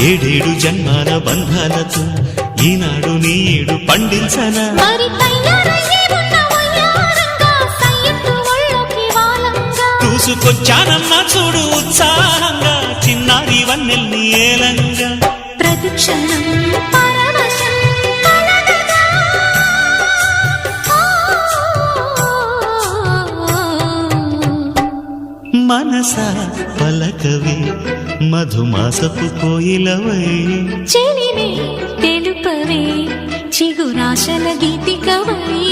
ఏడేడు జన్మాల బంధాలతో ఈనాడు నీడు పండించనా చూసుకొచ్చానమ్మా చూడు ఉత్సాహంగా చిన్నారి వన్నెల్ని ఏలంగా ప్రతిక్షణం మనసా పలకవే మధుమాసపు కోయిలవై చెలివే తెలుపవే చిగురాశల గీతికవై